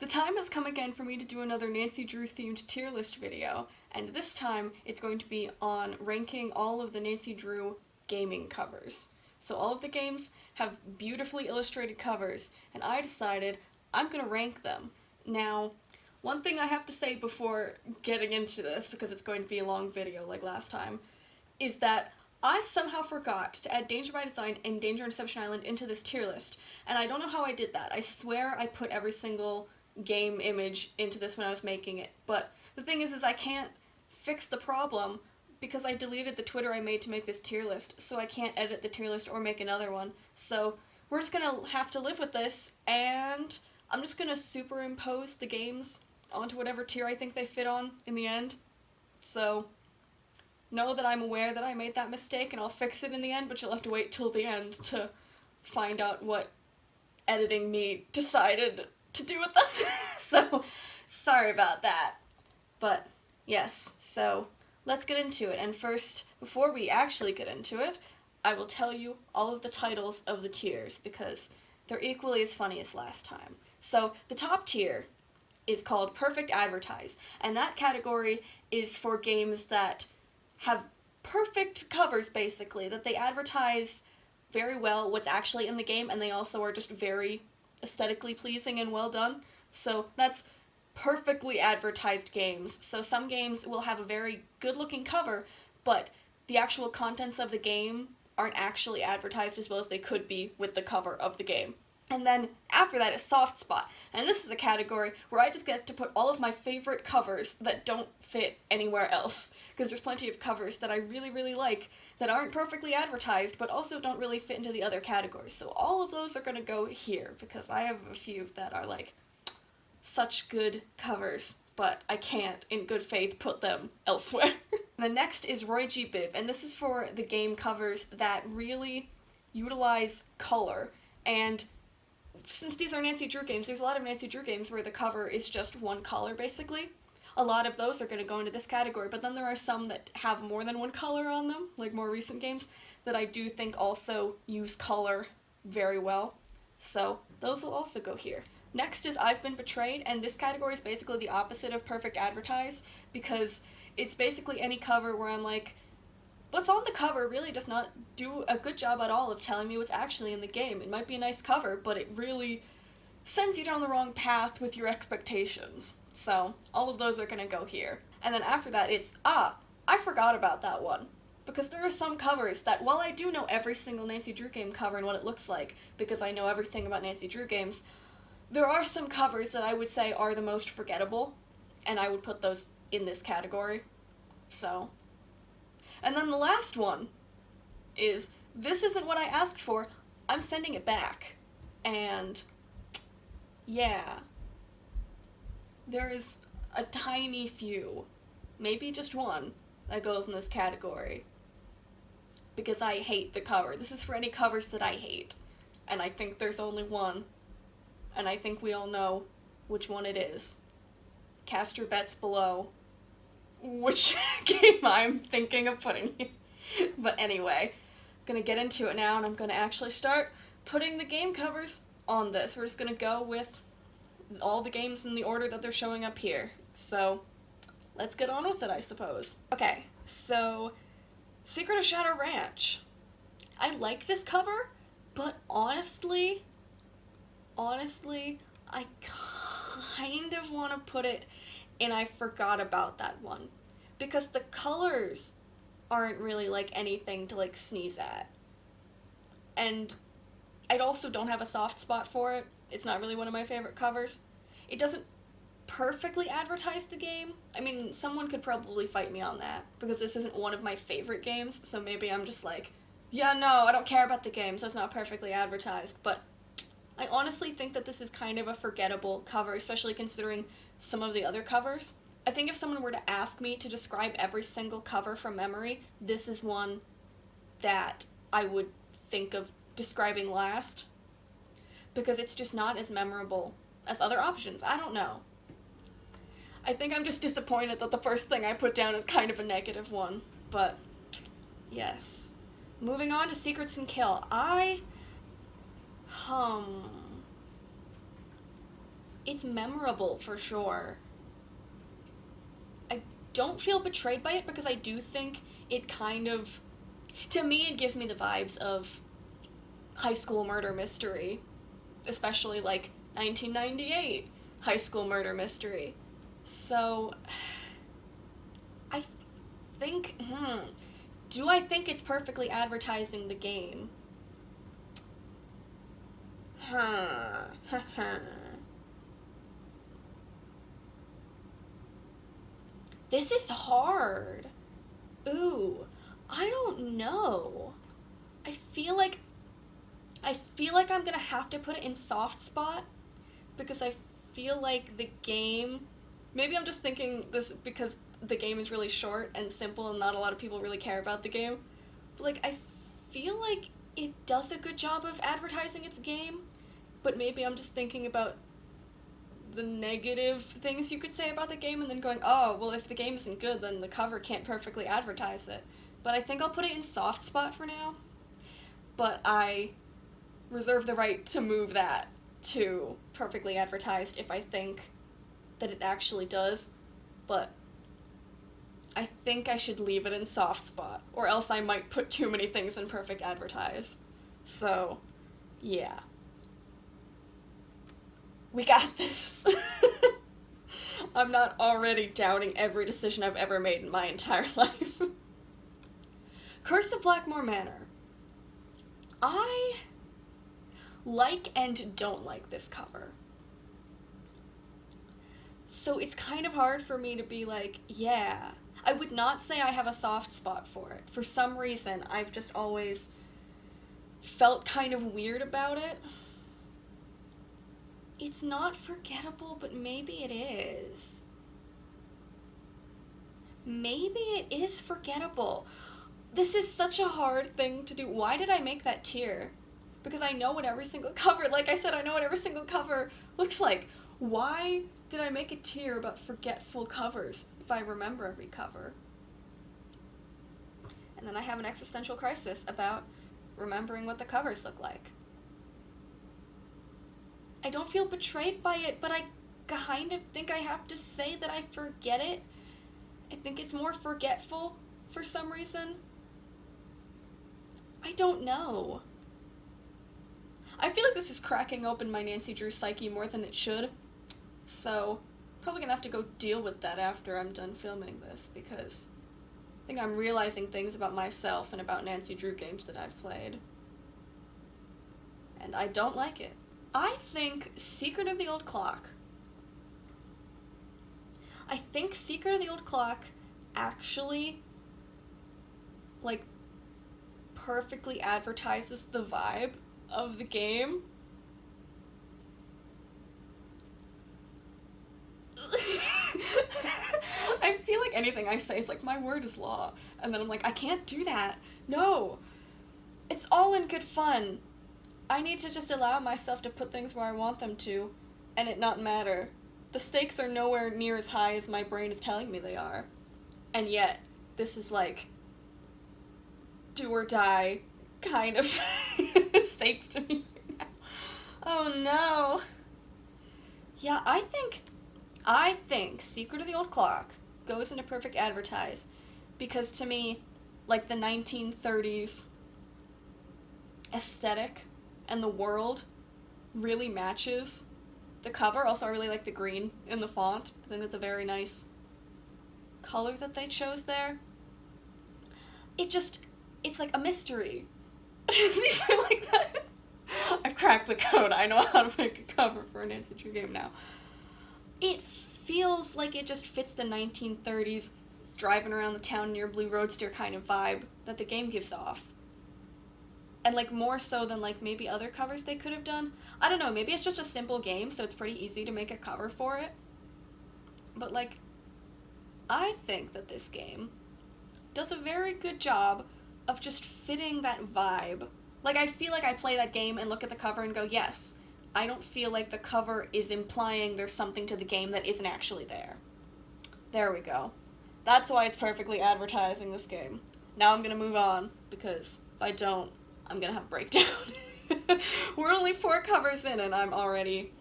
The time has come again for me to do another Nancy Drew themed tier list video, and this time it's going to be on ranking all of the Nancy Drew gaming covers. So all of the games have beautifully illustrated covers, and I decided I'm going to rank them. Now, one thing I have to say before getting into this, because it's going to be a long video like last time, is that I somehow forgot to add Danger by Design and Danger on Deception Island into this tier list, and I don't know how I did that. I swear I put every single game image into this when I was making it, but the thing is I can't fix the problem because I deleted the Twitter I made to make this tier list, so I can't edit the tier list or make another one. So we're just gonna have to live with this, and I'm just gonna superimpose the games onto whatever tier I think they fit on in the end. So know that I'm aware that I made that mistake and I'll fix it in the end, but you'll have to wait till the end to find out what editing me decided to do with them. So, sorry about that. But, yes, so let's get into it. And first, before we actually get into it, I will tell you all of the titles of the tiers, because they're equally as funny as last time. So, the top tier is called Perfect Advertise, and that category is for games that have perfect covers, basically, that they advertise very well what's actually in the game, and they also are just very aesthetically pleasing and well done. So that's perfectly advertised games. So some games will have a very good looking cover, but the actual contents of the game aren't actually advertised as well as they could be with the cover of the game. And then after that is Soft Spot, and this is a category where I just get to put all of my favorite covers that don't fit anywhere else, because there's plenty of covers that I really, really like that aren't perfectly advertised, but also don't really fit into the other categories. So all of those are going to go here, because I have a few that are, like, such good covers, but I can't, in good faith, put them elsewhere. The next is Roy G. Biv, and this is for the game covers that really utilize color, and since these are Nancy Drew games, there's a lot of Nancy Drew games where the cover is just one color, basically. A lot of those are going to go into this category, but then there are some that have more than one color on them, like more recent games, that I do think also use color very well. So those will also go here. Next is I've Been Betrayed, and this category is basically the opposite of Perfect Advertise, because it's basically any cover where I'm like, what's on the cover really does not do a good job at all of telling me what's actually in the game. It might be a nice cover, but it really sends you down the wrong path with your expectations. So, all of those are going to go here. And then after that, it's, I forgot about that one. Because there are some covers that, while I do know every single Nancy Drew game cover and what it looks like, because I know everything about Nancy Drew games, there are some covers that I would say are the most forgettable, and I would put those in this category. So, and then the last one is, this isn't what I asked for, I'm sending it back. And, yeah. There is a tiny few, maybe just one, that goes in this category. Because I hate the cover. This is for any covers that I hate. And I think there's only one. And I think we all know which one it is. Cast your bets below which game I'm thinking of putting here. But anyway, I'm gonna get into it now, and I'm gonna actually start putting the game covers on this. We're just gonna go with all the games in the order that they're showing up here. So, let's get on with it, I suppose. Okay, so Secret of Shadow Ranch. I like this cover, but honestly, I kind of want to put it in I forgot about that one, because the colors aren't really like anything to like sneeze at. And I also don't have a soft spot for it. It's not really one of my favorite covers. It doesn't perfectly advertise the game. I mean, someone could probably fight me on that, because this isn't one of my favorite games, so maybe I'm just like, yeah, no, I don't care about the game, so it's not perfectly advertised. But I honestly think that this is kind of a forgettable cover, especially considering some of the other covers. I think if someone were to ask me to describe every single cover from memory, this is one that I would think of describing last, because it's just not as memorable as other options. I don't know. I think I'm just disappointed that the first thing I put down is kind of a negative one, but yes. Moving on to Secrets and Kill. It's memorable for sure. I don't feel betrayed by it because I do think it kind of, to me, it gives me the vibes of high school murder mystery, especially like 1998 high school murder mystery. So, I think, do I think it's perfectly advertising the game? This is hard. Ooh, I don't know. I feel like I'm gonna have to put it in soft spot because I feel like the game, maybe I'm just thinking this because the game is really short and simple and not a lot of people really care about the game, but like I feel like it does a good job of advertising its game, but maybe I'm just thinking about the negative things you could say about the game and then going, oh, well, if the game isn't good, then the cover can't perfectly advertise it. But I think I'll put it in soft spot for now, but I reserve the right to move that to perfectly advertised if I think that it actually does, but I think I should leave it in soft spot, or else I might put too many things in perfect advertise. So, yeah. We got this. I'm not already doubting every decision I've ever made in my entire life. Curse of Blackmore Manor. I like and don't like this cover. So it's kind of hard for me to be like, yeah. I would not say I have a soft spot for it. For some reason, I've just always felt kind of weird about it. It's not forgettable, but maybe it is. Maybe it is forgettable. This is such a hard thing to do. Why did I make that tier? Because I know what every single cover, like I said, I know what every single cover looks like. Why did I make a tier about forgetful covers if I remember every cover? And then I have an existential crisis about remembering what the covers look like. I don't feel betrayed by it, but I kind of think I have to say that I forget it. I think it's more forgetful for some reason. I don't know. I feel like this is cracking open my Nancy Drew psyche more than it should. So, probably gonna have to go deal with that after I'm done filming this, because I think I'm realizing things about myself and about Nancy Drew games that I've played. And I don't like it. I think Secret of the Old Clock. I think Secret of the Old Clock actually, like, perfectly advertises the vibe of the game. I feel like anything I say is like, my word is law. And then I'm like, I can't do that. No. It's all in good fun. I need to just allow myself to put things where I want them to, and it not matter. The stakes are nowhere near as high as my brain is telling me they are. And yet, this is like, do or die kind of stakes to me right now. Oh no. Yeah, I think Secret of the Old Clock goes into perfect advertise, because to me, like, the 1930s aesthetic and the world really matches the cover. Also, I really like the green in the font. I think it's a very nice color that they chose there. It's like a mystery. These are like that. I've cracked the code. I know how to make a cover for a Nancy Drew game now. It feels like it just fits the 1930s driving around the town near Blue Roadster kind of vibe that the game gives off. And, like, more so than, like, maybe other covers they could have done. I don't know, maybe it's just a simple game, so it's pretty easy to make a cover for it. But, like, I think that this game does a very good job of just fitting that vibe. Like, I feel like I play that game and look at the cover and go, yes, I don't feel like the cover is implying there's something to the game that isn't actually there. There we go. That's why it's perfectly advertising this game. Now I'm gonna move on, because if I don't, I'm gonna have a breakdown. We're only 4 covers in and I'm already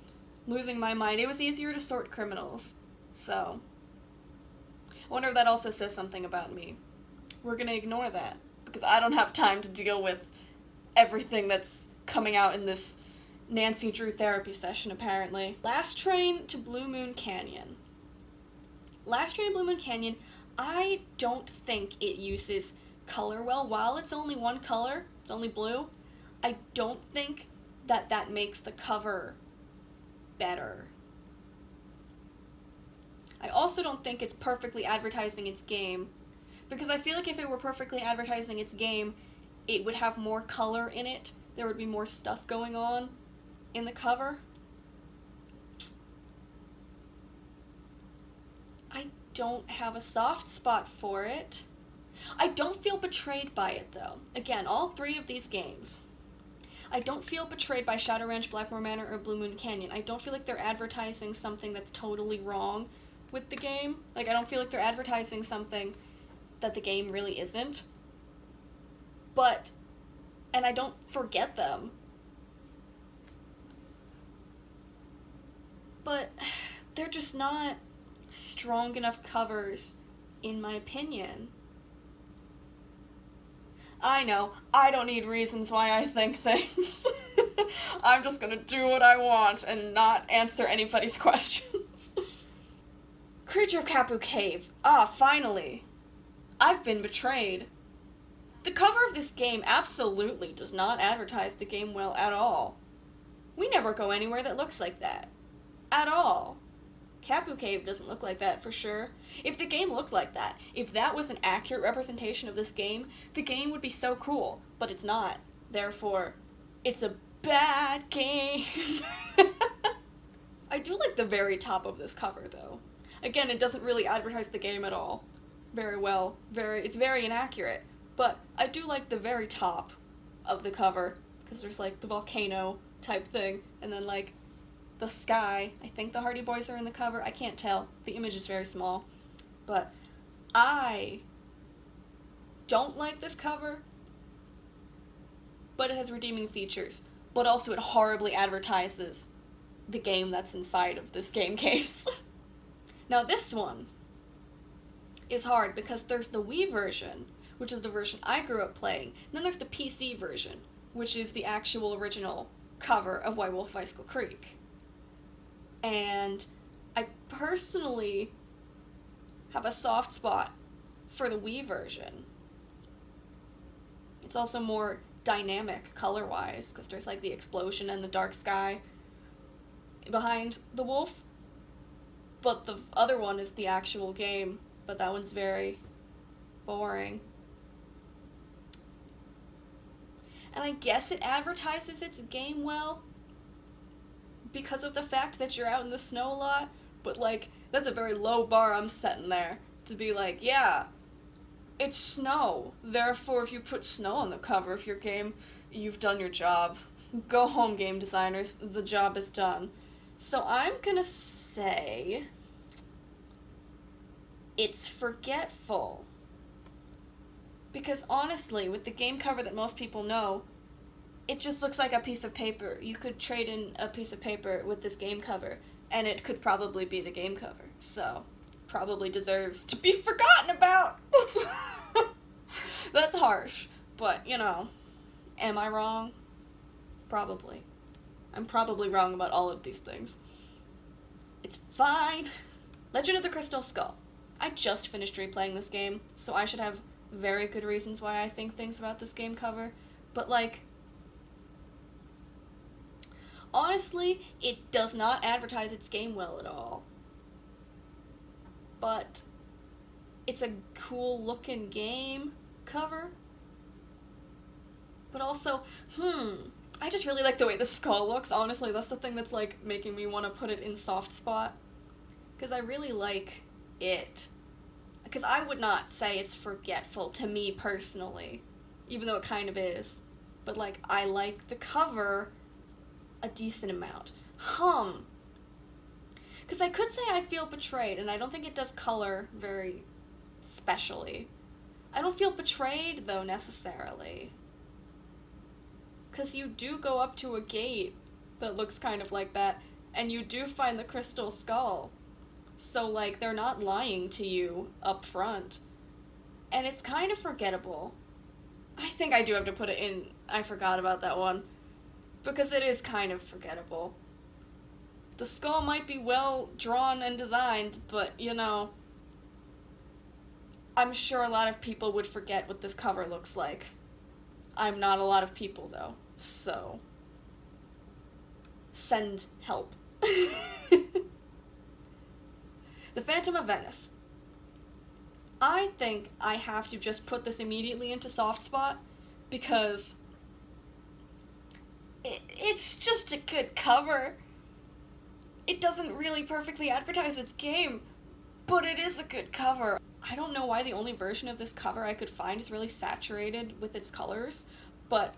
losing my mind. It was easier to sort criminals. So, I wonder if that also says something about me. We're gonna ignore that, because I don't have time to deal with everything that's coming out in this Nancy Drew therapy session, apparently. Last Train to Blue Moon Canyon. Last Train to Blue Moon Canyon, I don't think it uses color well. While it's only one color, it's only blue, I don't think that makes the cover better. I also don't think it's perfectly advertising its game, because I feel like if it were perfectly advertising its game, it would have more color in it. There would be more stuff going on in the cover. I don't have a soft spot for it. I don't feel betrayed by it, though. Again, all three of these games. I don't feel betrayed by Shadow Ranch, Blackmore Manor, or Blue Moon Canyon. I don't feel like they're advertising something that's totally wrong with the game. Like, I don't feel like they're advertising something that the game really isn't. But, and I don't forget them. But they're just not strong enough covers, in my opinion. I know, I don't need reasons why I think things. I'm just gonna do what I want and not answer anybody's questions. Creature of Kapu Cave. Ah, finally. I've been betrayed. The cover of this game absolutely does not advertise the game well at all. We never go anywhere that looks like that. At all. Kapu Cave doesn't look like that for sure. If the game looked like that, if that was an accurate representation of this game, the game would be so cool. But it's not. Therefore, it's a bad game. I do like the very top of this cover, though. Again, it doesn't really advertise the game at all. Very well. It's very inaccurate. But I do like the very top of the cover, because there's like the volcano type thing, and then like the sky. I think the Hardy Boys are in the cover. I can't tell. The image is very small. But I don't like this cover, but it has redeeming features. But also it horribly advertises the game that's inside of this game case. Now this one is hard because there's the Wii version, which is the version I grew up playing, and then there's the PC version, which is the actual original cover of White Wolf Icicle Creek. And I personally have a soft spot for the Wii version. It's also more dynamic color-wise, because there's like the explosion and the dark sky behind the wolf. But the other one is the actual game, but that one's very boring. And I guess it advertises its game well, because of the fact that you're out in the snow a lot, but, like, that's a very low bar I'm setting there, to be like, yeah, it's snow, therefore if you put snow on the cover of your game, you've done your job. Go home, game designers, the job is done. So I'm gonna say it's forgetful. Because honestly, with the game cover that most people know, it just looks like a piece of paper. You could trade in a piece of paper with this game cover, and it could probably be the game cover. So, probably deserves to be forgotten about. That's harsh, but, you know, am I wrong? Probably. I'm probably wrong about all of these things. It's fine. Legend of the Crystal Skull. I just finished replaying this game, so I should have very good reasons why I think things about this game cover. But, like, honestly, it does not advertise its game well at all. But it's a cool looking game cover. But also, I just really like the way the skull looks, honestly. That's the thing that's, like, making me want to put it in soft spot. Because I really like it. Because I would not say it's forgetful to me personally, even though it kind of is. But, like, I like the cover a decent amount. Because I could say I feel betrayed, and I don't think it does color very specially. I don't feel betrayed, though, necessarily. Because you do go up to a gate that looks kind of like that, and you do find the crystal skull. So, like, they're not lying to you up front. And it's kind of forgettable. I think I do have to put it in. I forgot about that one. Because it is kind of forgettable. The skull might be well drawn and designed, but, you know, I'm sure a lot of people would forget what this cover looks like. I'm not a lot of people, though, so send help. The Phantom of Venice. I think I have to just put this immediately into soft spot because it's just a good cover. It doesn't really perfectly advertise its game, but it is a good cover. I don't know why the only version of this cover I could find is really saturated with its colors, but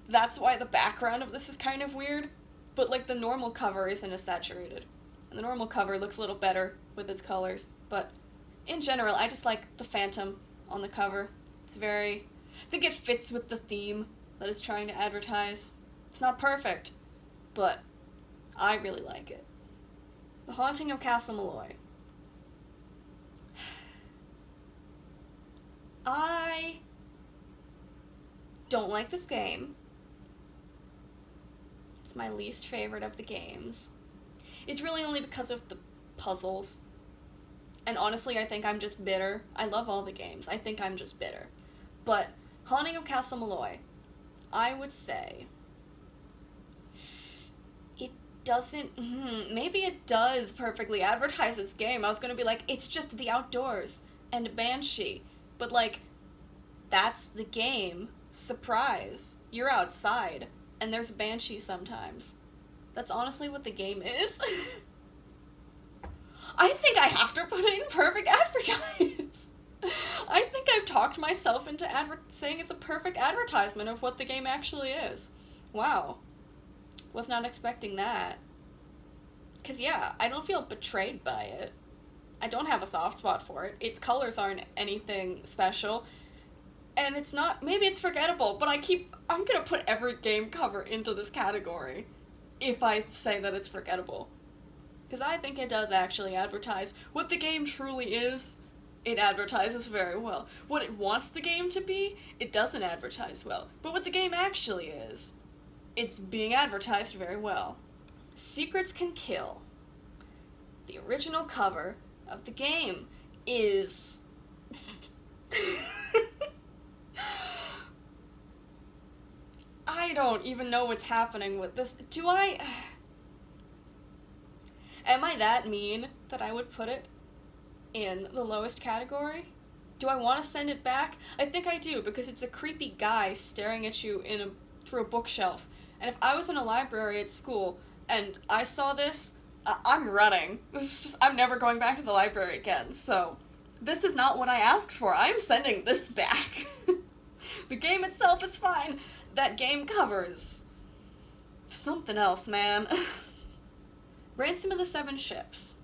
that's why the background of this is kind of weird. But, like, the normal cover isn't as saturated. And the normal cover looks a little better with its colors. But, in general, I just like the Phantom on the cover. It's very... I think it fits with the theme that it's trying to advertise. It's not perfect, but I really like it. The Haunting of Castle Malloy. I don't like this game. It's my least favorite of the games. It's really only because of the puzzles. And honestly, I think I'm just bitter. I love all the games. I think I'm just bitter. But Haunting of Castle Malloy, I would say it doesn't... maybe it does perfectly advertise this game. I was gonna be like, it's just the outdoors and a banshee. But, like, that's the game. Surprise. You're outside, and there's a banshee sometimes. That's honestly what the game is. I think I have to put it in perfect advertise. I think I've talked myself into saying it's a perfect advertisement of what the game actually is. Wow. Was not expecting that. 'Cause, yeah, I don't feel betrayed by it. I don't have a soft spot for it. Its colors aren't anything special. And it's not... Maybe it's forgettable, but I'm gonna put every game cover into this category if I say that it's forgettable. Because I think it does actually advertise what the game truly is. It advertises very well. What it wants the game to be, it doesn't advertise well. But what the game actually is, it's being advertised very well. Secrets Can Kill. The original cover of the game is... I don't even know what's happening with this. Am I that mean that I would put it in the lowest category? Do I want to send it back? I think I do, because it's a creepy guy staring at you through a bookshelf. And if I was in a library at school and I saw this, I'm running. I'm never going back to the library again, so this is not what I asked for. I'm sending this back. The game itself is fine. That game covers something else, man. Ransom of the Seven Ships.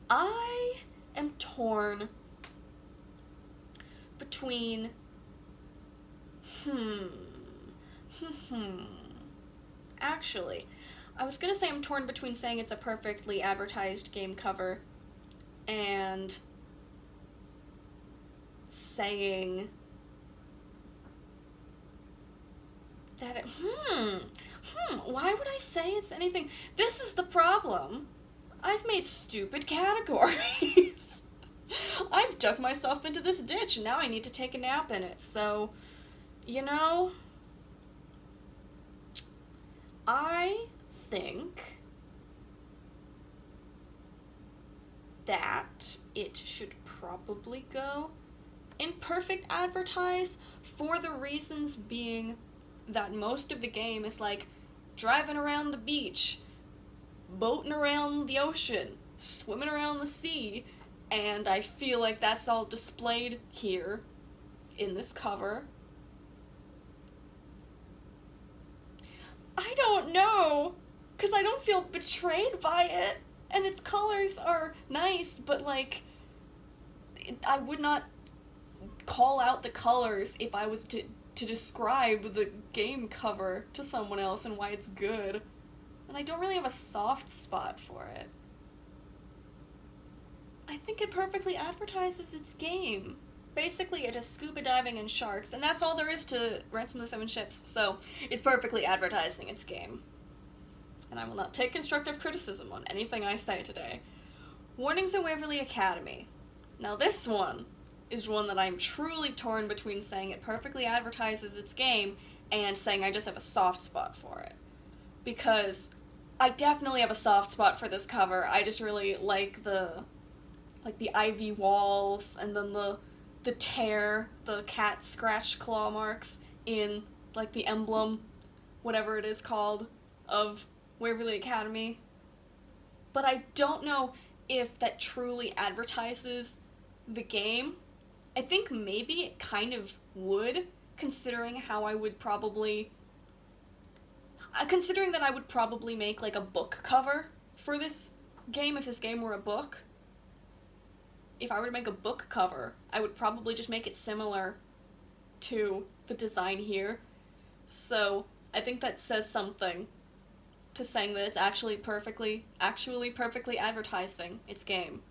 I am torn between Actually, I was gonna say I'm torn between saying it's a perfectly advertised game cover and saying that it, why would I say it's anything? This is the problem. I've made stupid categories. I've dug myself into this ditch, and now I need to take a nap in it, so, you know, I think that it should probably go in perfect advertise, for the reasons being that most of the game is like driving around the beach, boating around the ocean, swimming around the sea, and I feel like that's all displayed here in this cover. I don't know, because I don't feel betrayed by it, and its colors are nice, but, like, I would not call out the colors if I was to to describe the game cover to someone else and why it's good. And I don't really have a soft spot for it. I think it perfectly advertises its game. Basically, it has scuba diving and sharks, and that's all there is to Ransom of the Seven Ships, so it's perfectly advertising its game. And I will not take constructive criticism on anything I say today. Warnings at Waverly Academy. Now this one is one that I'm truly torn between saying it perfectly advertises its game and saying I just have a soft spot for it. Because I definitely have a soft spot for this cover. I just really like the ivy walls, and then the tear, the cat scratch claw marks in, like, the emblem, whatever it is called, of Waverly Academy. But I don't know if that truly advertises the game. I think maybe it kind of would, considering how I would probably... considering that I would probably make, like, a book cover for this game if this game were a book. If I were to make a book cover, I would probably just make it similar to the design here. So I think that says something to saying that it's actually perfectly advertising its game.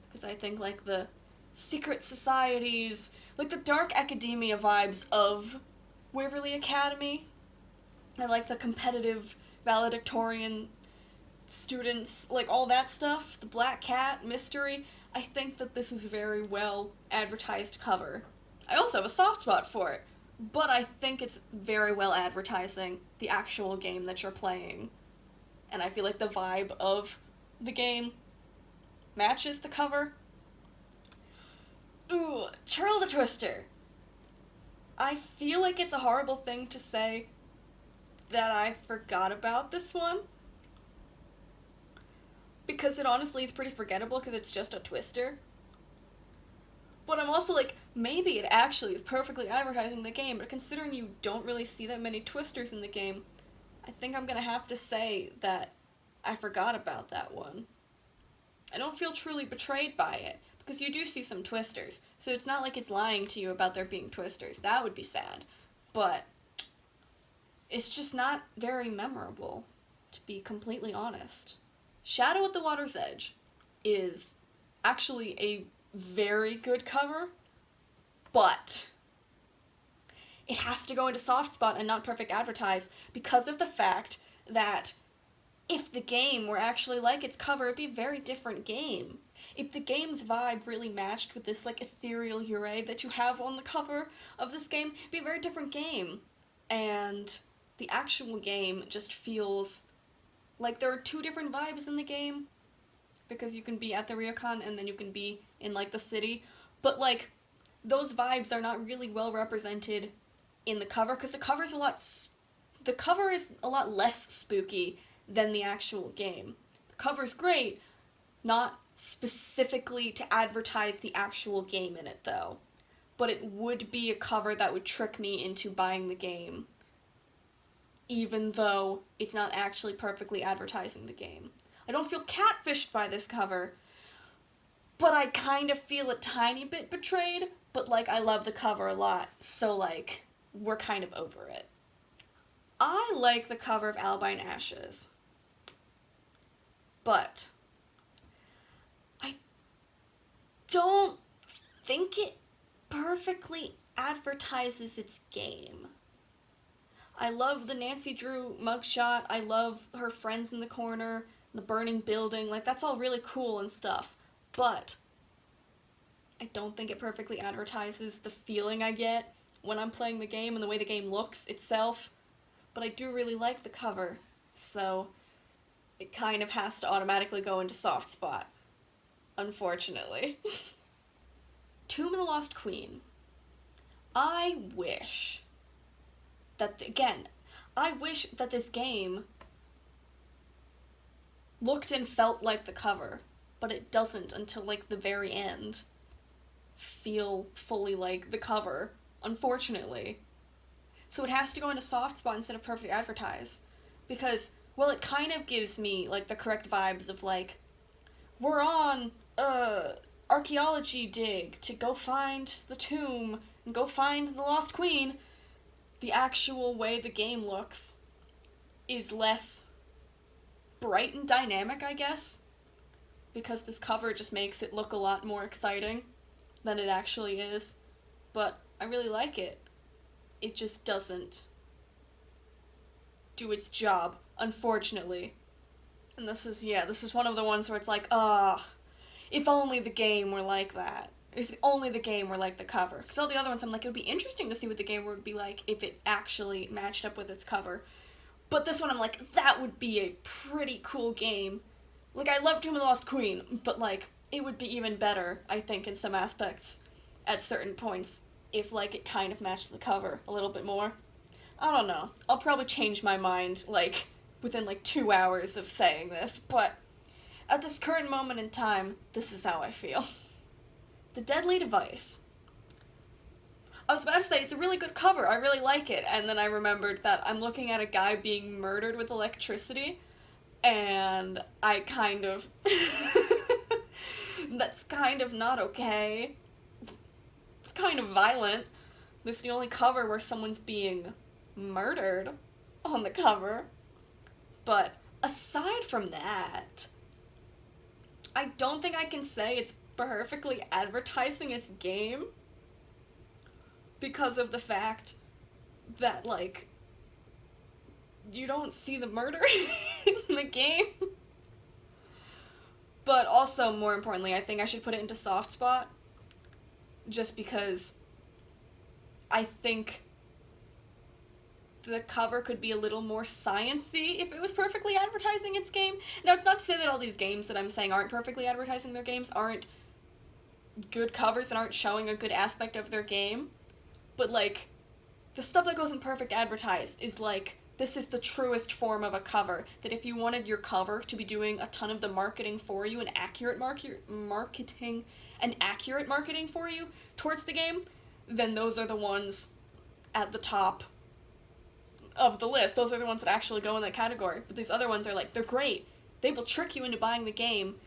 Because I think, like, the secret societies, like the dark academia vibes of Waverly Academy, and like the competitive valedictorian students, like all that stuff, the black cat mystery, I think that this is a very well advertised cover. I also have a soft spot for it, but I think it's very well advertising the actual game that you're playing. And I feel like the vibe of the game matches the cover. Ooh, Churl the Twister. I feel like it's a horrible thing to say that I forgot about this one, because it honestly is pretty forgettable because it's just a twister. But I'm also like, maybe it actually is perfectly advertising the game, but considering you don't really see that many twisters in the game, I think I'm gonna have to say that I forgot about that one. I don't feel truly betrayed by it, because you do see some twisters, so it's not like it's lying to you about there being twisters. That would be sad. But it's just not very memorable, to be completely honest. Shadow at the Water's Edge is actually a very good cover, but it has to go into soft spot and not perfect advertise because of the fact that if the game were actually like its cover, it'd be a very different game. If the game's vibe really matched with this, like, ethereal Ure that you have on the cover of this game, it'd be a very different game. And the actual game just feels like there are two different vibes in the game, because you can be at the ryokan and then you can be in, like, the city, but, like, those vibes are not really well represented in the cover, because the cover is a lot less spooky than the actual game. The cover's great, not specifically to advertise the actual game in it, though, but it would be a cover that would trick me into buying the game, even though it's not actually perfectly advertising the game. I don't feel catfished by this cover, but I kind of feel a tiny bit betrayed, but, like, I love the cover a lot, so, like, we're kind of over it. I like the cover of Albine Ashes, but I don't think it perfectly advertises its game. I love the Nancy Drew mugshot, I love her friends in the corner, the burning building, like, that's all really cool and stuff, but I don't think it perfectly advertises the feeling I get when I'm playing the game and the way the game looks itself, but I do really like the cover, so it kind of has to automatically go into soft spot, unfortunately. Tomb of the Lost Queen. I wish that, I wish that this game looked and felt like the cover, but it doesn't until, like, the very end feel fully like the cover, unfortunately. So it has to go into soft spot instead of perfect advertise, because, well, it kind of gives me, like, the correct vibes of, like, we're on archaeology dig to go find the tomb and go find the Lost Queen, the actual way the game looks is less bright and dynamic, I guess, because this cover just makes it look a lot more exciting than it actually is. But I really like it. It just doesn't do its job, unfortunately. And this is one of the ones where it's like, if only the game were like that. If only the game were like the cover. Because all the other ones, I'm like, it would be interesting to see what the game would be like if it actually matched up with its cover. But this one, I'm like, that would be a pretty cool game. Like, I love Tomb of the Lost Queen, but, like, it would be even better, I think, in some aspects, at certain points, if, like, it kind of matched the cover a little bit more. I don't know. I'll probably change my mind, like, within, like, 2 hours of saying this, but at this current moment in time, this is how I feel. The Deadly Device. I was about to say, it's a really good cover, I really like it, and then I remembered that I'm looking at a guy being murdered with electricity, and I kind of... that's kind of not okay. It's kind of violent. This is the only cover where someone's being murdered on the cover. But aside from that, I don't think I can say it's perfectly advertising its game, because of the fact that, like, you don't see the murder in the game. But also, more importantly, I think I should put it into soft spot, just because I think the cover could be a little more science-y if it was perfectly advertising its game. Now, it's not to say that all these games that I'm saying aren't perfectly advertising their games aren't good covers and aren't showing a good aspect of their game. But, like, the stuff that goes in perfect advertise is, like, this is the truest form of a cover. That if you wanted your cover to be doing a ton of the marketing for you and accurate marketing for you towards the game, then those are the ones at the top of the list. Those are the ones that actually go in that category. But these other ones are, like, they're great. They will trick you into buying the game,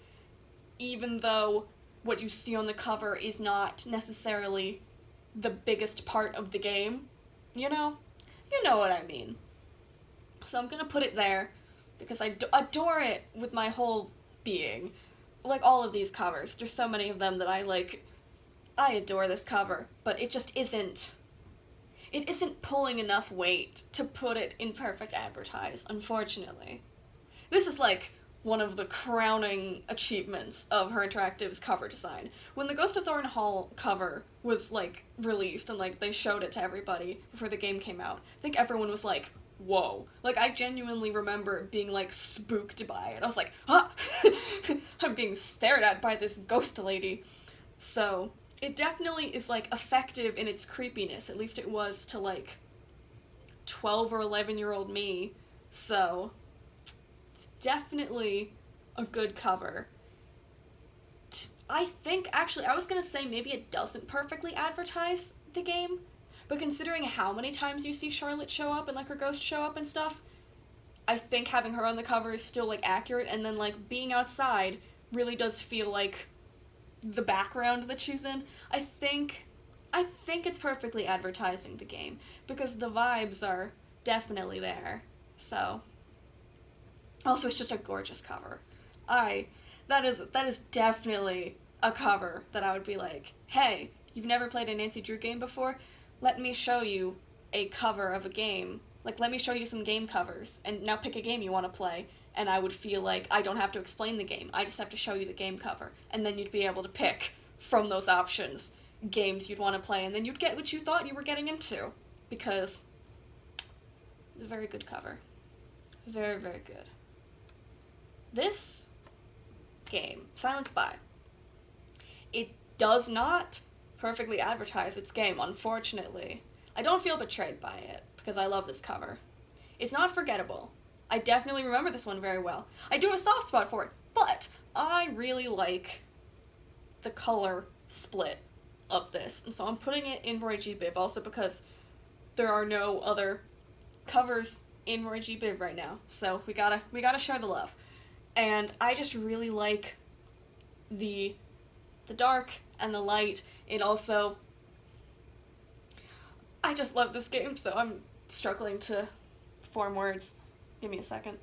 even though what you see on the cover is not necessarily the biggest part of the game, you know? You know what I mean. So I'm gonna put it there, because I adore it with my whole being. Like all of these covers, there's so many of them that I adore this cover, but it just isn't pulling enough weight to put it in perfect advertise, unfortunately. This is like one of the crowning achievements of Her Interactive's cover design. When the Ghost of Thorn Hall cover was, like, released and, like, they showed it to everybody before the game came out, I think everyone was like, whoa. Like, I genuinely remember being, like, spooked by it. I was like, huh! I'm being stared at by this ghost lady. So, it definitely is, like, effective in its creepiness. At least it was to, like, 12 or 11-year-old me. So, it's definitely a good cover. I think, actually, I was gonna say maybe it doesn't perfectly advertise the game, but considering how many times you see Charlotte show up and, like, her ghost show up and stuff, I think having her on the cover is still, like, accurate, and then, like, being outside really does feel like the background that she's in. I think it's perfectly advertising the game, because the vibes are definitely there, so. Also, it's just a gorgeous cover. That is definitely a cover that I would be like, hey, you've never played a Nancy Drew game before? Let me show you a cover of a game. Like, let me show you some game covers, and now pick a game you want to play. And I would feel like I don't have to explain the game. I just have to show you the game cover. And then you'd be able to pick from those options games you'd want to play, and then you'd get what you thought you were getting into. Because it's a very good cover. Very, very good. This game, Silent Spy, it does not perfectly advertise its game, unfortunately. I don't feel betrayed by it, because I love this cover. It's not forgettable. I definitely remember this one very well. I do have a soft spot for it, but I really like the color split of this, and so I'm putting it in Roy G. Biv, also because there are no other covers in Roy G. Biv right now, so we gotta share the love. And I just really like the dark and the light. It also, I just love this game, so I'm struggling to form words. Give me a second.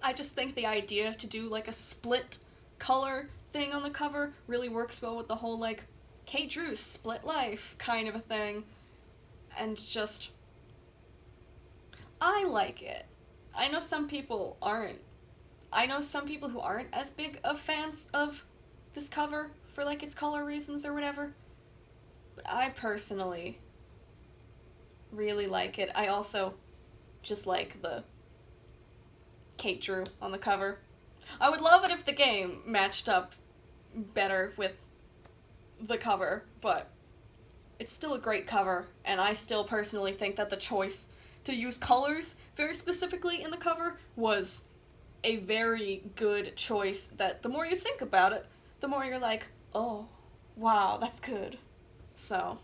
I just think the idea to do like a split color thing on the cover really works well with the whole like Kate Drew's split life kind of a thing. And just, I like it. I know some people aren't. I know some people who aren't as big of fans of this cover for like its color reasons or whatever. But I personally really like it. I also just like the Kate Drew on the cover. I would love it if the game matched up better with the cover, but it's still a great cover, and I still personally think that the choice to use colors very specifically in the cover was a very good choice that the more you think about it, the more you're like, oh, wow, that's good. So,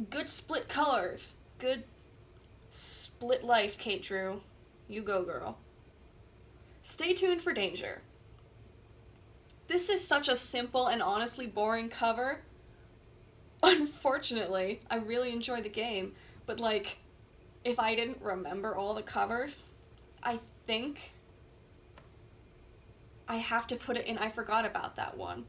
good split colors. Good split life, Kate Drew. You go, girl. Stay tuned for danger. This is such a simple and honestly boring cover. Unfortunately, I really enjoy the game, but like, if I didn't remember all the covers, I think I have to put it in I forgot about that one.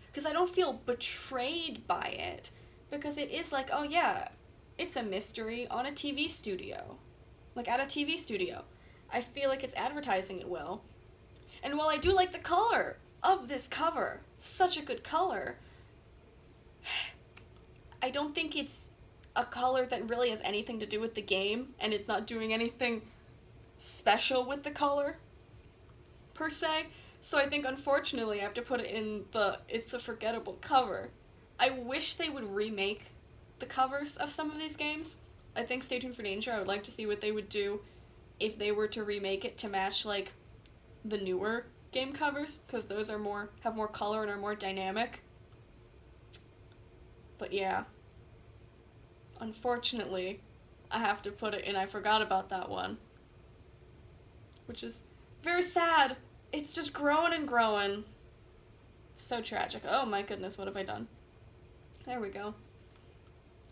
Because I don't feel betrayed by it, because it is like, oh yeah, it's a mystery on a TV studio. Like, at a TV studio. I feel like it's advertising it well. And while I do like the color of this cover, such a good color, I don't think it's a color that really has anything to do with the game, and it's not doing anything special with the color, per se. So I think, unfortunately, I have to put it in the it's a forgettable cover. I wish they would remake the covers of some of these games. I think Stay Tuned for Danger, I would like to see what they would do if they were to remake it to match, like, the newer game covers, because those are have more color and are more dynamic. But yeah, unfortunately, I have to put it in I forgot about that one, which is very sad. It's just growing and growing. So tragic. Oh my goodness, what have I done? There we go.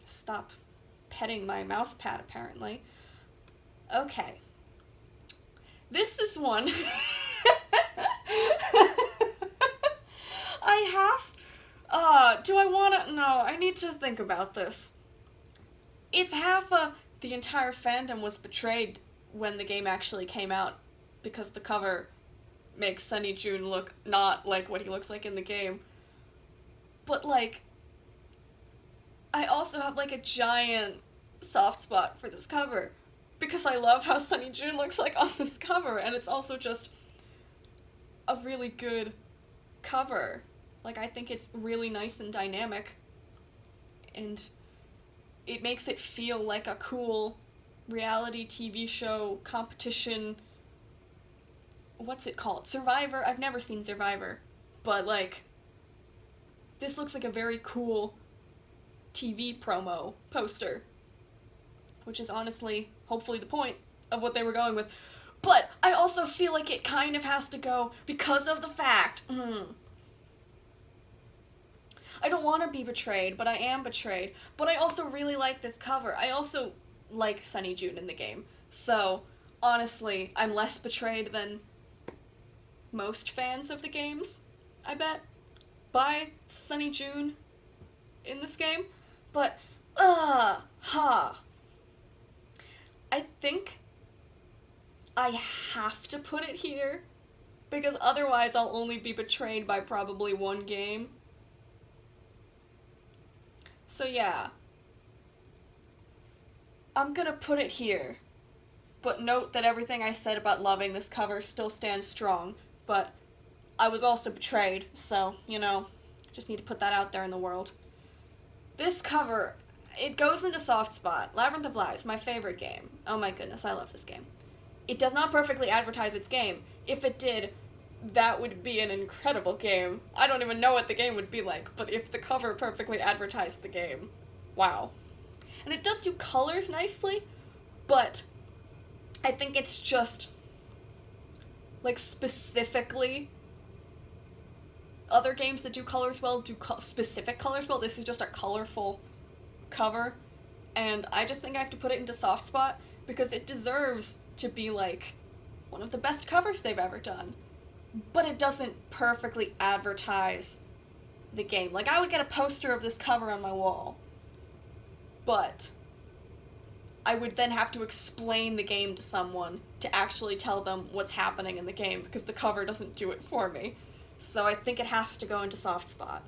Stop petting my mouse pad, apparently. Okay. This is one. Do I wanna? No, I need to think about this. It's the entire fandom was betrayed when the game actually came out, because the cover makes Sunny June look not like what he looks like in the game. But, like, I also have, like, a giant soft spot for this cover, because I love how Sunny June looks like on this cover, and it's also just a really good cover. Like, I think it's really nice and dynamic, and it makes it feel like a cool reality TV show competition. What's it called? Survivor? I've never seen Survivor, but, like, this looks like a very cool TV promo poster, which is honestly, hopefully, the point of what they were going with. But I also feel like it kind of has to go because of the fact, I don't want to be betrayed, but I am betrayed. But I also really like this cover. I also like Sunny June in the game. So, honestly, I'm less betrayed than most fans of the games, I bet, by Sunny June in this game. But, I think I have to put it here, because otherwise I'll only be betrayed by probably one game. So yeah, I'm gonna put it here, but note that everything I said about loving this cover still stands strong, but I was also betrayed, so, you know, just need to put that out there in the world. This cover, it goes into soft spot. Labyrinth of Lies, my favorite game. Oh my goodness, I love this game. It does not perfectly advertise its game. If it did, that would be an incredible game. I don't even know what the game would be like, but if the cover perfectly advertised the game, wow. And it does do colors nicely, but I think it's just, like, specifically other games that do colors well do specific colors well. This is just a colorful cover, and I just think I have to put it into soft spot because it deserves to be like one of the best covers they've ever done. But it doesn't perfectly advertise the game. Like, I would get a poster of this cover on my wall, but I would then have to explain the game to someone to actually tell them what's happening in the game because the cover doesn't do it for me. So I think it has to go into soft spot.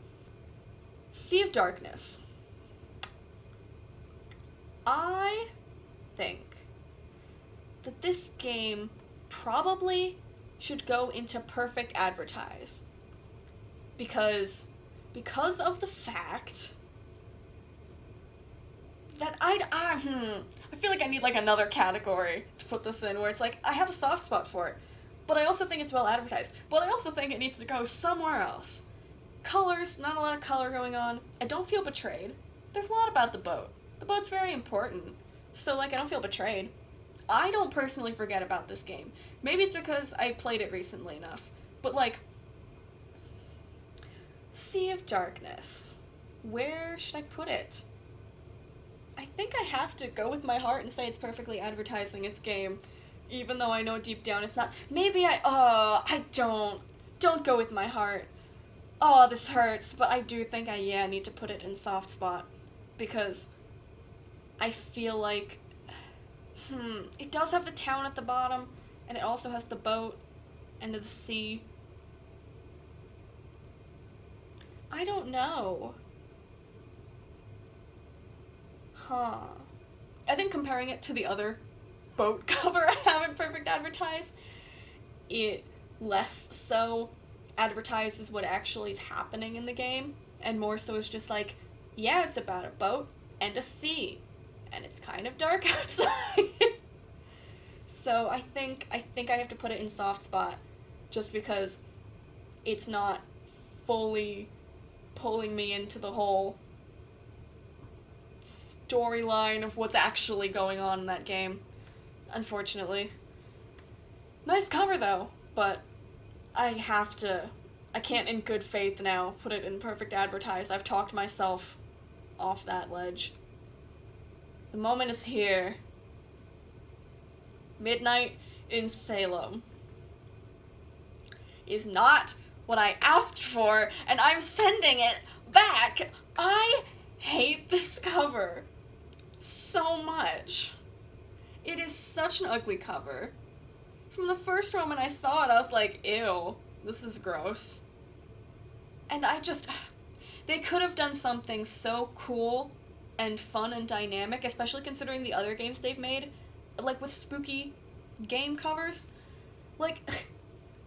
Sea of Darkness. I think that this game probably should go into perfect advertise because of the fact that I feel like I need like another category to put this in where it's like I have a soft spot for it, but I also think it's well advertised, but I also think it needs to go somewhere else. Colors, not a lot of color going on. I don't feel betrayed. There's a lot about the boat. The boat's very important, so like I don't feel betrayed. I don't personally forget about this game. Maybe it's because I played it recently enough. But, like, Sea of Darkness. Where should I put it? I think I have to go with my heart and say it's perfectly advertising its game. Even though I know deep down it's not. Maybe I don't. Don't go with my heart. Oh, this hurts. But I do think I need to put it in soft spot. Because I feel like it does have the town at the bottom, and it also has the boat and the sea. I don't know. I think comparing it to the other boat cover I have in Perfect Advertise, it less so advertises what actually is happening in the game, and more so is just like, yeah, it's about a boat and a sea. And it's kind of dark outside. So I think I have to put it in soft spot just because it's not fully pulling me into the whole storyline of what's actually going on in that game, unfortunately. Nice cover though, but I can't in good faith now put it in Perfect Advertise. I've talked myself off that ledge. The moment is here. Midnight in Salem is not what I asked for, and I'm sending it back. I hate this cover so much. It is such an ugly cover. From the first moment I saw it, I was like, ew, this is gross. And they could have done something so cool and fun and dynamic, especially considering the other games they've made, like with spooky game covers. Like,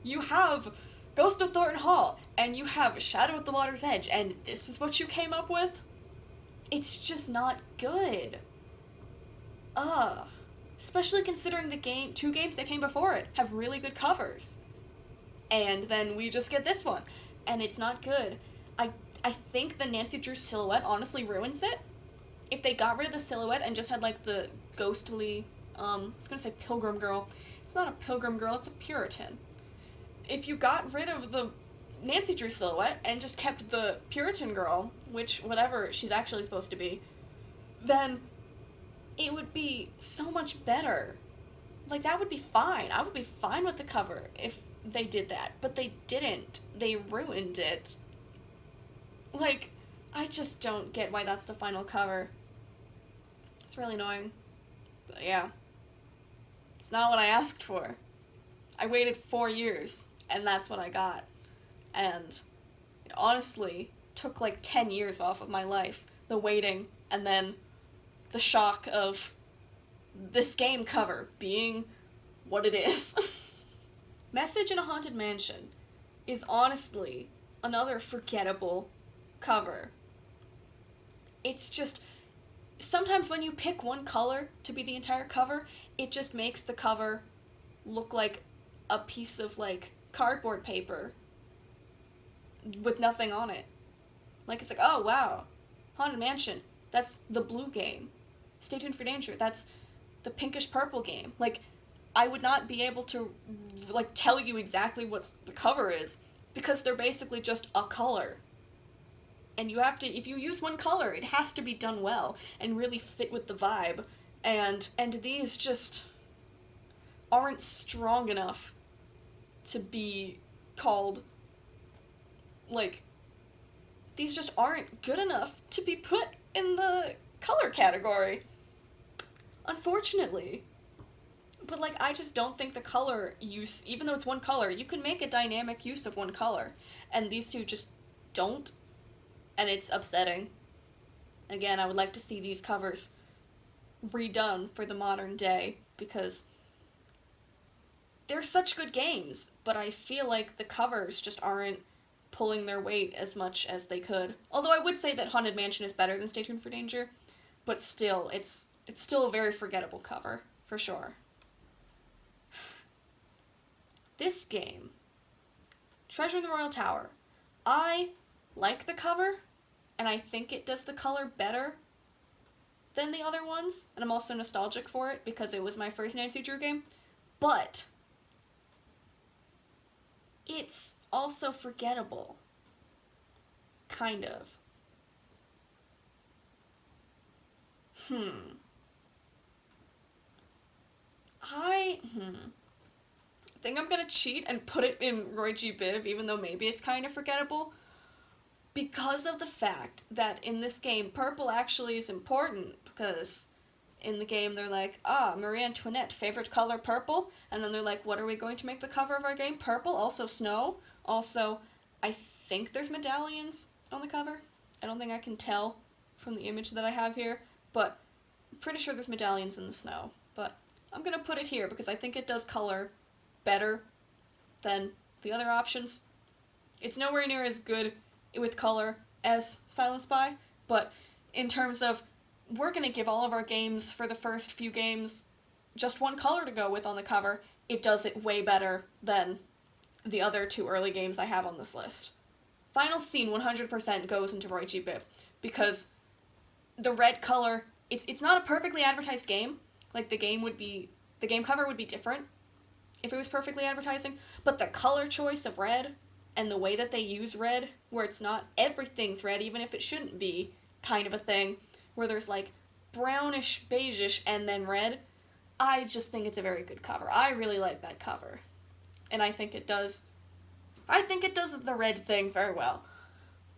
you have Ghost of Thornton Hall, and you have Shadow at the Water's Edge, and this is what you came up with? It's just not good. Especially considering the two games that came before it have really good covers. And then we just get this one, and it's not good. I think the Nancy Drew silhouette honestly ruins it. If they got rid of the silhouette and just had, like, the ghostly, I was gonna say pilgrim girl. It's not a pilgrim girl, it's a Puritan. If you got rid of the Nancy Drew silhouette and just kept the Puritan girl, which, whatever she's actually supposed to be, then it would be so much better. Like, that would be fine. I would be fine with the cover if they did that. But they didn't. They ruined it. Like, I just don't get why that's the final cover. It's really annoying. But yeah. It's not what I asked for. I waited 4 years, and that's what I got. And it honestly took like 10 years off of my life. The waiting, and then the shock of this game cover being what it is. Message in a Haunted Mansion is honestly another forgettable cover. It's just, sometimes when you pick one color to be the entire cover, it just makes the cover look like a piece of, like, cardboard paper with nothing on it. Like, it's like, oh, wow, Haunted Mansion, that's the blue game. Stay tuned for danger, that's the pinkish purple game. Like, I would not be able to, like, tell you exactly what the cover is because they're basically just a color. And you have to, if you use one color, it has to be done well and really fit with the vibe. And these just aren't strong enough to be called, like, these just aren't good enough to be put in the color category. Unfortunately. But, like, I just don't think the color use, even though it's one color, you can make a dynamic use of one color. And these two just don't. And it's upsetting. Again, I would like to see these covers redone for the modern day, because they're such good games, but I feel like the covers just aren't pulling their weight as much as they could. Although I would say that Haunted Mansion is better than Stay Tuned for Danger, but still, it's still a very forgettable cover, for sure. This game, Treasure in the Royal Tower, I like the cover, and I think it does the color better than the other ones, and I'm also nostalgic for it because it was my first Nancy Drew game, but it's also forgettable. Kind of. I think I'm gonna cheat and put it in Roy G. Biv, even though maybe it's kind of forgettable, because of the fact that in this game, purple actually is important, because in the game they're like, Marie Antoinette, favorite color purple, and then they're like, what are we going to make the cover of our game? Purple, also snow, also, I think there's medallions on the cover. I don't think I can tell from the image that I have here, but I'm pretty sure there's medallions in the snow, but I'm gonna put it here because I think it does color better than the other options. It's nowhere near as good with color as Silent Spy, but in terms of, we're going to give all of our games for the first few games just one color to go with on the cover, it does it way better than the other two early games I have on this list. Final Scene 100% goes into Roy G. Biv, because the red color, it's not a perfectly advertised game. Like, the game cover would be different if it was perfectly advertising, but the color choice of red and the way that they use red, where it's not everything's red, even if it shouldn't be, kind of a thing, where there's like brownish, beigeish, and then red, I just think it's a very good cover. I really like that cover. And I think it does the red thing very well.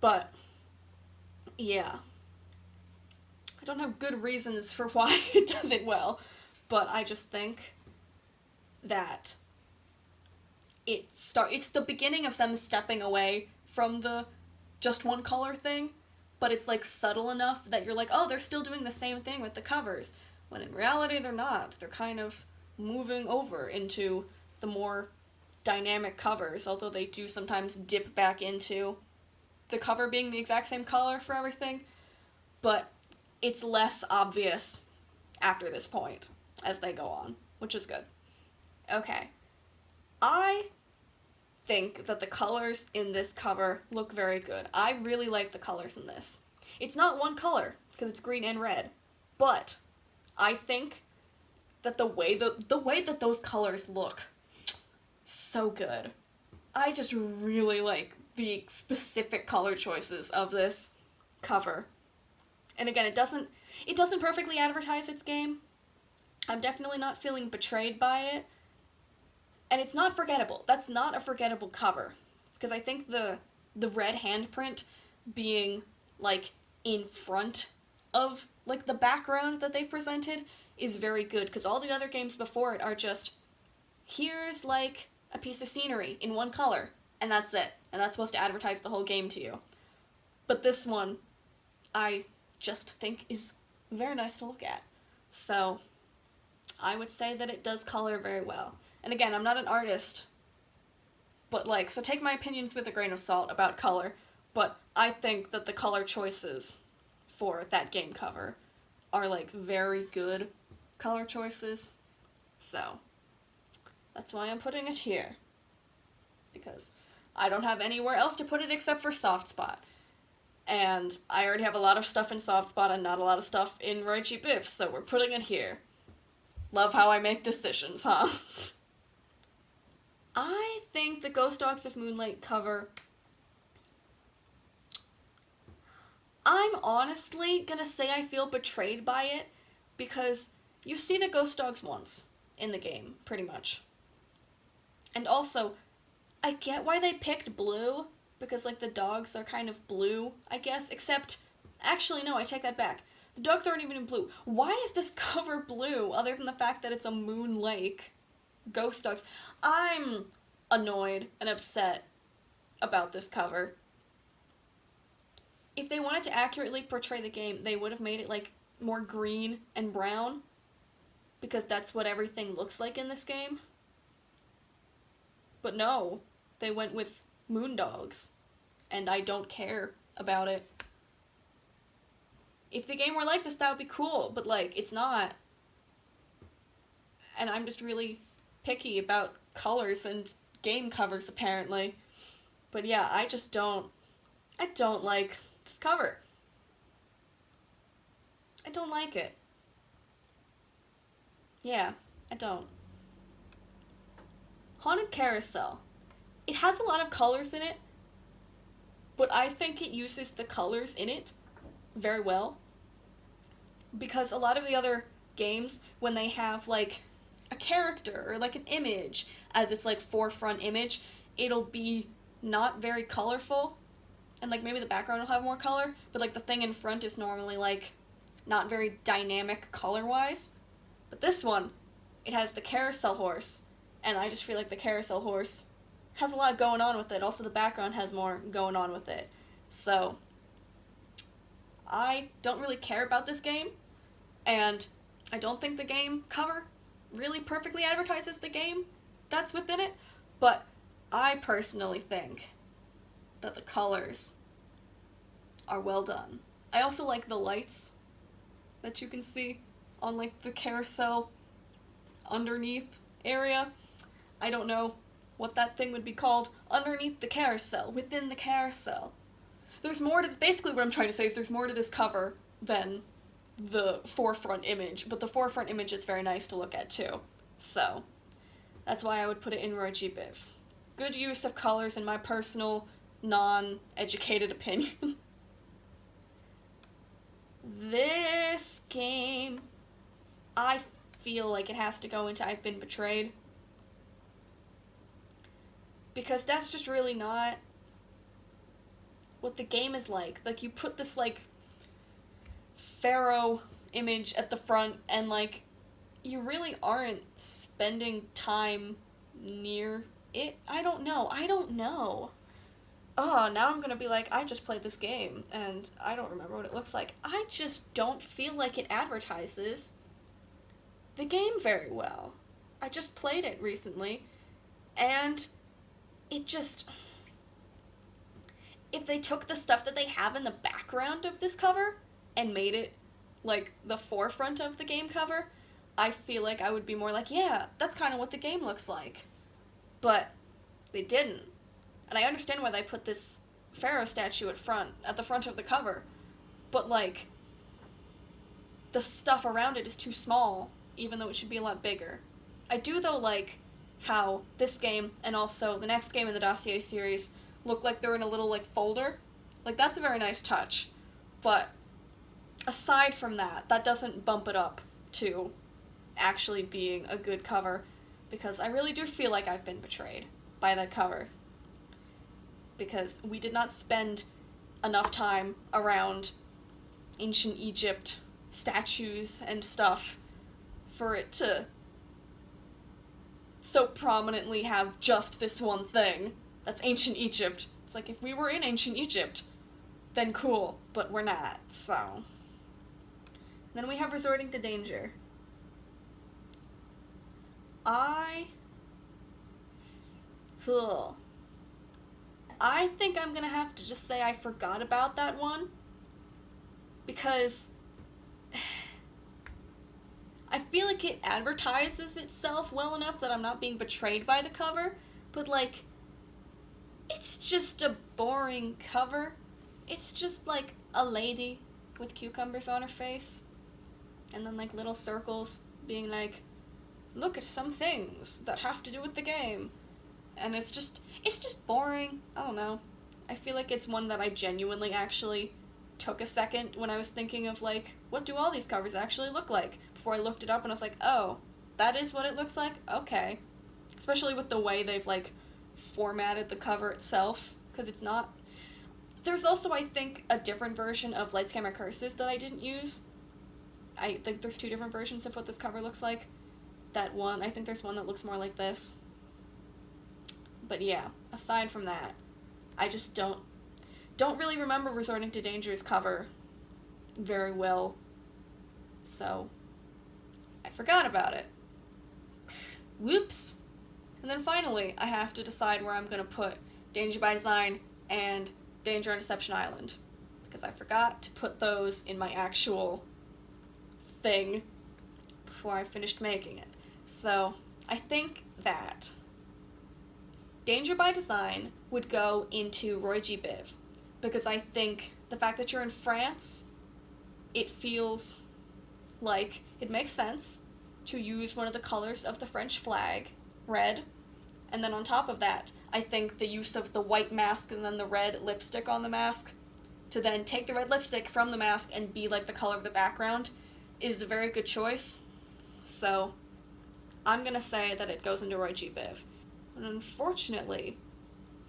But, yeah. I don't have good reasons for why it does it well, but I just think that it's the beginning of them stepping away from the just one color thing, but it's like subtle enough that you're like, oh, they're still doing the same thing with the covers, when in reality they're not. They're kind of moving over into the more dynamic covers, although they do sometimes dip back into the cover being the exact same color for everything, but it's less obvious after this point as they go on, which is good. Okay. I think that the colors in this cover look very good. I really like the colors in this. It's not one color, because it's green and red, but I think that the way that those colors look, so good. I just really like the specific color choices of this cover. And again, it doesn't perfectly advertise its game. I'm definitely not feeling betrayed by it. And it's not forgettable. That's not a forgettable cover. Because I think the red handprint being, like, in front of, like, the background that they've presented is very good. Because all the other games before it are just, here's, like, a piece of scenery in one color. And that's it. And that's supposed to advertise the whole game to you. But this one, I just think is very nice to look at. So, I would say that it does color very well. And again, I'm not an artist, but like, so take my opinions with a grain of salt about color, but I think that the color choices for that game cover are like very good color choices. So, that's why I'm putting it here. Because I don't have anywhere else to put it except for Soft Spot. And I already have a lot of stuff in Soft Spot and not a lot of stuff in Roy G. Biv, so we're putting it here. Love how I make decisions, huh? I think the Ghost Dogs of Moonlight cover, I'm honestly gonna say I feel betrayed by it, because you see the Ghost Dogs once in the game, pretty much. And also, I get why they picked blue, because, like, the dogs are kind of blue, I guess, except, actually, no, I take that back. The dogs aren't even in blue. Why is this cover blue, other than the fact that it's a Moon Lake Ghost Dogs? I'm annoyed and upset about this cover. If they wanted to accurately portray the game, they would have made it, like, more green and brown, because that's what everything looks like in this game. But no, they went with Moondogs, and I don't care about it. If the game were like this, that would be cool, but, like, it's not. And I'm just really picky about colors and game covers, apparently. But yeah, I don't like this cover. I don't like it. Yeah, I don't. Haunted Carousel. It has a lot of colors in it, but I think it uses the colors in it very well. Because a lot of the other games, when they have, like, a character or, like, an image as its, like, forefront image, it'll be not very colorful. And, like, maybe the background will have more color, but, like, the thing in front is normally, like, not very dynamic color-wise. But this one, it has the carousel horse, and I just feel like the carousel horse has a lot going on with it. Also, the background has more going on with it. So, I don't really care about this game, and I don't think the game cover really perfectly advertises the game that's within it, but I personally think that the colors are well done. I also like the lights that you can see on, like, the carousel underneath area. I don't know what that thing would be called. Underneath the carousel, within the carousel. There's more to, basically what I'm trying to say is there's more to this cover than the forefront image, but the forefront image is very nice to look at too. So, that's why I would put it in Roji Biv. Good use of colors in my personal, non-educated opinion. This game, I feel like it has to go into I've Been Betrayed. Because that's just really not what the game is like. Like, you put this, like, pharaoh image at the front, and, like, you really aren't spending time near it. I don't know. Oh, now I'm gonna be like, I just played this game, and I don't remember what it looks like. I just don't feel like it advertises the game very well. I just played it recently, and it just... If they took the stuff that they have in the background of this cover and made it, like, the forefront of the game cover, I feel like I would be more like, yeah, that's kind of what the game looks like. But they didn't. And I understand why they put this pharaoh statue at the front of the cover. But, like, the stuff around it is too small, even though it should be a lot bigger. I do, though, like how this game and also the next game in the Dossier series look like they're in a little, like, folder. Like, that's a very nice touch. But aside from that, that doesn't bump it up to actually being a good cover, because I really do feel like I've been betrayed by that cover. Because we did not spend enough time around ancient Egypt statues and stuff for it to so prominently have just this one thing. That's ancient Egypt. It's like, if we were in ancient Egypt, then cool, but we're not, so. Then we have Resorting to Danger. I think I'm gonna have to just say I forgot about that one, because I feel like it advertises itself well enough that I'm not being betrayed by the cover, but, like, it's just a boring cover. It's just, like, a lady with cucumbers on her face, and then, like, little circles being like, look at some things that have to do with the game. and it's just boring. I don't know. I feel like it's one that I genuinely actually took a second when I was thinking of, like, what do all these covers actually look like? Before I looked it up and I was like, oh, that is what it looks like? Okay. Especially with the way they've, like, formatted the cover itself, because it's not... There's also, I think, a different version of Lights, Camera, Curses that I didn't use. I think there's 2 different versions of what this cover looks like. I think there's one that looks more like this. But yeah, aside from that, I just don't really remember Resorting to Danger's cover very well, so I forgot about it. Whoops! And then finally, I have to decide where I'm going to put Danger by Design and Danger on Deception Island, because I forgot to put those in my actual thing before I finished making it. So, I think that Danger by Design would go into Roy G. Biv, because I think the fact that you're in France, it feels like it makes sense to use one of the colors of the French flag, red, and then on top of that, I think the use of the white mask and then the red lipstick on the mask, to then take the red lipstick from the mask and be like the color of the background, is a very good choice. So, I'm gonna say that it goes into Roy G. Biv. And unfortunately,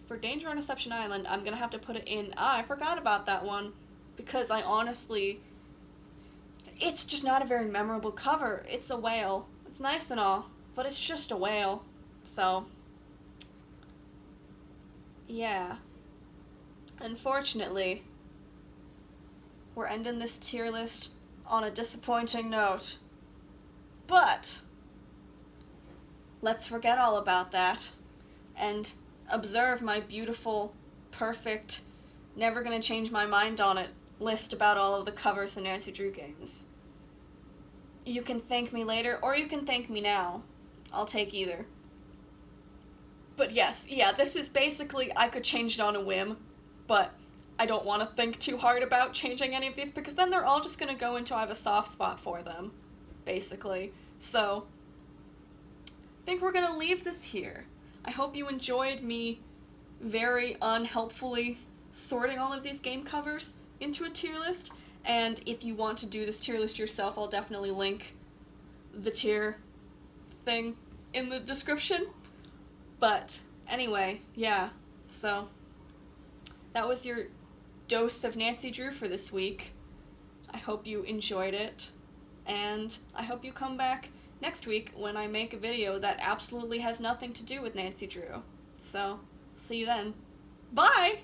for Danger on Deception Island, I'm gonna have to put it in... I forgot about that one, because I honestly... It's just not a very memorable cover. It's a whale. It's nice and all, but it's just a whale. So, yeah. Unfortunately, we're ending this tier list on a disappointing note. But let's forget all about that and observe my beautiful, perfect, never gonna change my mind on it list about all of the covers in Nancy Drew games. You can thank me later, or you can thank me now. I'll take either. But yes, yeah, this is basically, I could change it on a whim, but I don't want to think too hard about changing any of these, because then they're all just going to go into I have a soft spot for them, basically. So, I think we're going to leave this here. I hope you enjoyed me very unhelpfully sorting all of these game covers into a tier list, and if you want to do this tier list yourself, I'll definitely link the tier thing in the description. But anyway, yeah, so that was your dose of Nancy Drew for this week. I hope you enjoyed it, and I hope you come back next week when I make a video that absolutely has nothing to do with Nancy Drew. So, see you then. Bye!